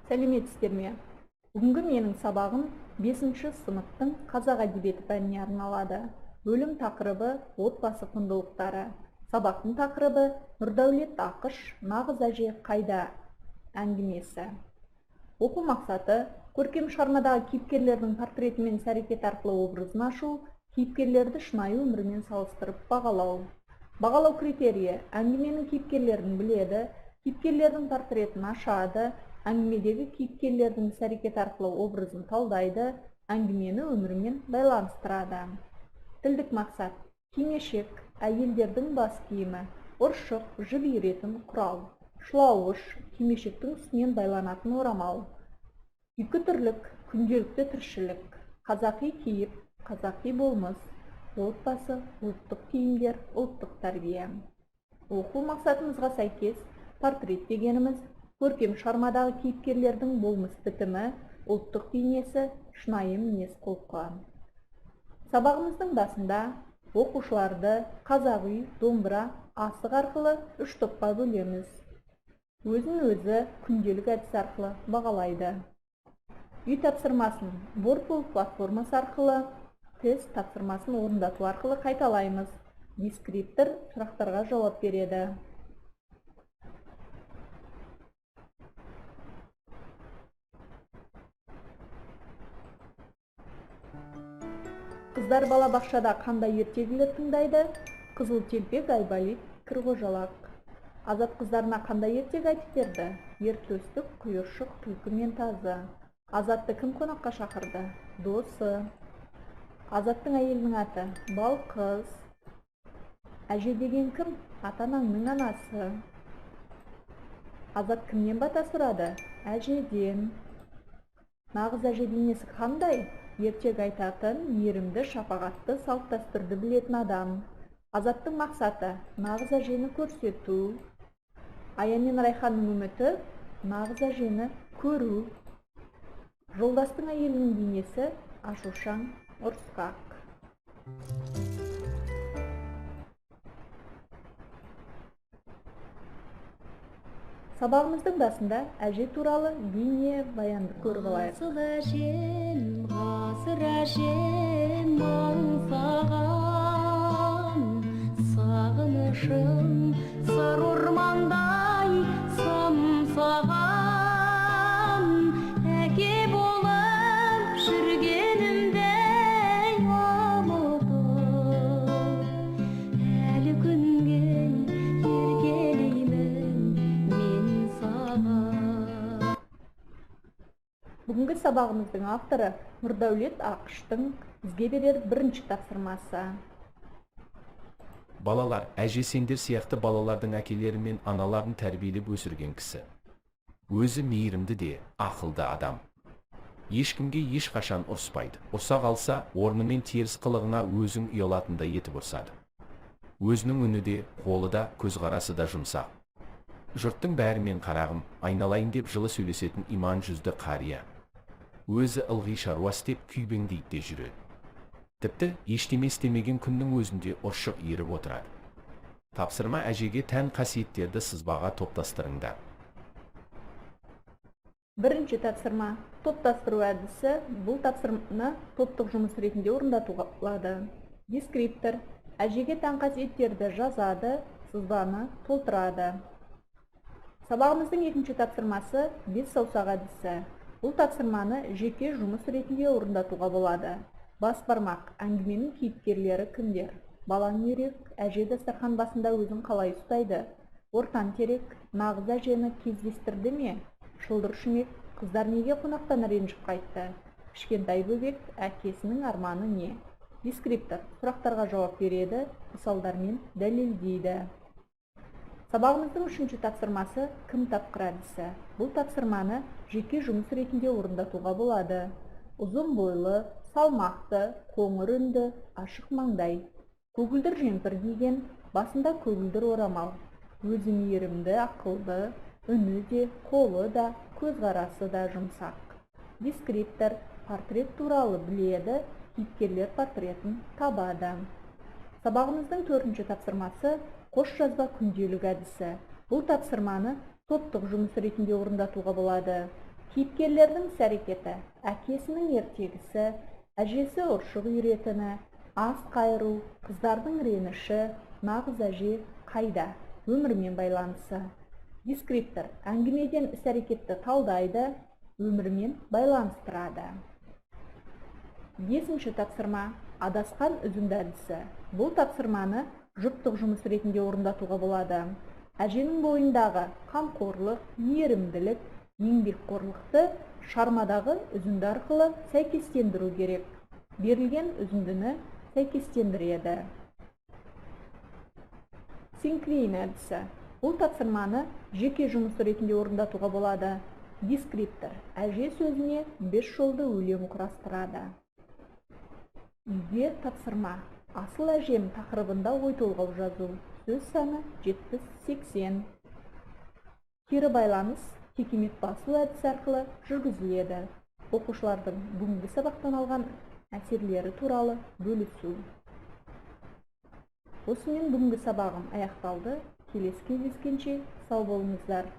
Сәлеметсіздер ме? Бүгінгі менің сабағым 5-ші сыныптың қазақ әдебиеті пәніне арналады. Бөлім тақырыбы отбасы құндылықтары. Сабақтың тақырыбы Нұрдәулет Ақыш «Нағыз әже қайда» әңгімесі. Оқу мақсаты көркем шығармадағы кейіпкерлердің портреті мен іс-әрекет арқылы образын ашу, кейіпкерлерді шынайы өмірмен салыстырып бағалау. Бағалау критерийі: әңгіменің кейіпкерлерін біледі, кейіпкерлердің портретін ашады, әңгімедегі кейіпкерлердің іс-әрекет арқылы образын талдайды, әңгімені өмірмен байланыстырады. Тілдік мақсат: кимешек, әйелдердің бас киімі, ұршық, жіп иіретін құрал, шылауыш, кимешектің үстінен байланатын орамал. Екі түрлік, күнделікті тіршілік, қазақи киіп, қазақи болмыс, отбасы, ұлттық киімдер, ұлттық тәрбие. Оқу мақсатымызға сәйкес, портрет дегеніміз көркем шығармадағы кейіпкерлердің болмыс бітімі, ұлттық бейнесі, шынайы мінез-құлқы. Сабағымыздың басында оқушыларды қазақ үй, домбыра, асық арқылы 3 топқа бөлеміз. Өзін-өзі күнделік әдіс арқылы бағалайды. Үй тапсырмасын бортбол платформасы арқылы, тест тапсырмасын орындату арқылы қайталаймыз. Дескриптор сұрақтарға жауап береді. Қыздар балабақшада қандай ертегілер тыңдайды? Қызыл телпек, Айбалит, Кірғожалақ. Азат қыздарына қандай ертегі айтып берді? Ертөстік, Құйыршық, Түлкі мен Тазы. Азатты кім қонаққа шақырды? Досы. Азаттың әйелінің аты? Балқыз. Әже деген кім? Ата-анаңның анасы. Азат кімнен бата сұрады? Әжеден. Нағыз әже бейнесі қандай? Ертек айтатын, мейірімді, шапағатты, салт-дәстүрді білетін адам. Азаттың мақсаты: нағыз әжені көрсету. Аян мен Райханның үміті: нағыз әжені көру. Жолдастың әйелінің бейнесі: ашушаң, ұрысқақ. Сабағымыздың басында әже туралы бейне баянды көріп алайық. Асыл әжем, ғасыр әжем, аңсаған сағынышым сары ормандай самсаған, әке болып жүргенімде ұмытып, әлі күнге еркелеймін мен саған. Бүгінгі сабағымыздың авторы Нұрдәулет Ақыштың бізге берер 1-ші тапсырмасы. Балалар, әже сендер сияқты балалардың әкелері мен аналарын тәрбиелеп өсірген кісі. Өзі мейірімді де, ақылды адам. Ешкімге ешқашан ұрыспайды. Ұрса қалса, орнымен теріс қылығына өзің ұялатындай етіп ұрсады. Өзінің үні де, қолы да, көзқарасы да жұмсақ. Жұрттың бәрімен қарағым, айналайын деп жылы сөйлесетін иман жүзді қария. Өзі ылғи шаруа істеп күйбеңдейді де жүреді. Тіпті ештеме істемеген күннің өзінде ұршық иіріп отырады. Тапсырма: әжеге тән қасиеттерді сызбаға топтастырыңдар. 1-ші тапсырма: топтастыру әдісі. Бұл тапсырманы топтық жұмыс ретінде орындатуға болады. Дескриптор: әжеге тән қасиеттерді жазады, сызбаны толтырады. Сабағымыздың 2-ші тапсырмасы 5 саусақ әдісі. Бұл тапсырманы жеке жұмыс ретінде орындатуға болады. Бас бармақ: әңгіменің кейіпкерлері кімдер? Балаң үйрек, әже дастархан басында өзін қалай ұстайды? Ортан терек: нағыз әжені кездестірді ме? Шылдыр шүмек: қыздар неге қонақтан ренжіп қайтты? Кішкентай бөбек: әкесінің арманы не? Дескриптор сұрақтарға жауап береді, мысалдармен дәлелдейді. Сабағымыздың 3-ші тапсырмасы кім тапқыр әдісі. Бұл тапсырманы жеке жұмыс ретінде орындатуға болады. Ұзын бойлы, салмақты, қоңыр үнді, ашық маңдай. Көгілдір жемпір киген, басында көгілдір орамал. Өзі мейірімді, ақылды, үні де, қолы да, көзқарасы да жұмсақ. Дескриптор портрет туралы біледі, кейіпкерлер портретін табады. Сабағымыздың 4-ші тапсырмасы қос жазба күнделік әдісі. Бұл тапсырманы топтық жұмыс ретінде орындатуға болады. Кейіпкерлердің іс-әрекеті, әкесінің ертегісі, әжесі ұршық үйретіні, ас қайыру, қыздардың реніші, нағыз әже қайда, өмірмен байланысы. Дескриптор әңгімеден іс-әрекетті талдайды, өмірмен байланыстырады. 5-ші тапсырма адасқан үзінді әдісі. Бұл тапсырманы жұптық жұмыс ретінде орындатуға болады. Әженің бойындағы қамқорлық, мейірімділік, еңбекқорлықты шығармадағы үзінді арқылы сәйкестендіру керек. Берілген үзіндіні сәйкестендіреді. Синклейн әдісі. Бұл тапсырманы жеке жұмыс ретінде орындатуға болады. Дескриптор әже сөзіне 5 жолды өлең құрастырады. Үйге тапсырма. Асыл әжем тақырыбында ой толғау жазу. Сөз саны 70-80. Кері байланыс текемет басу әдісі арқылы жүргізіледі. Оқушылардың бүгінгі сабақтан алған әсерлері туралы бөлісу. Осымен бүгінгі сабағым аяқталды. Келесі кездескенше сау болыңыздар.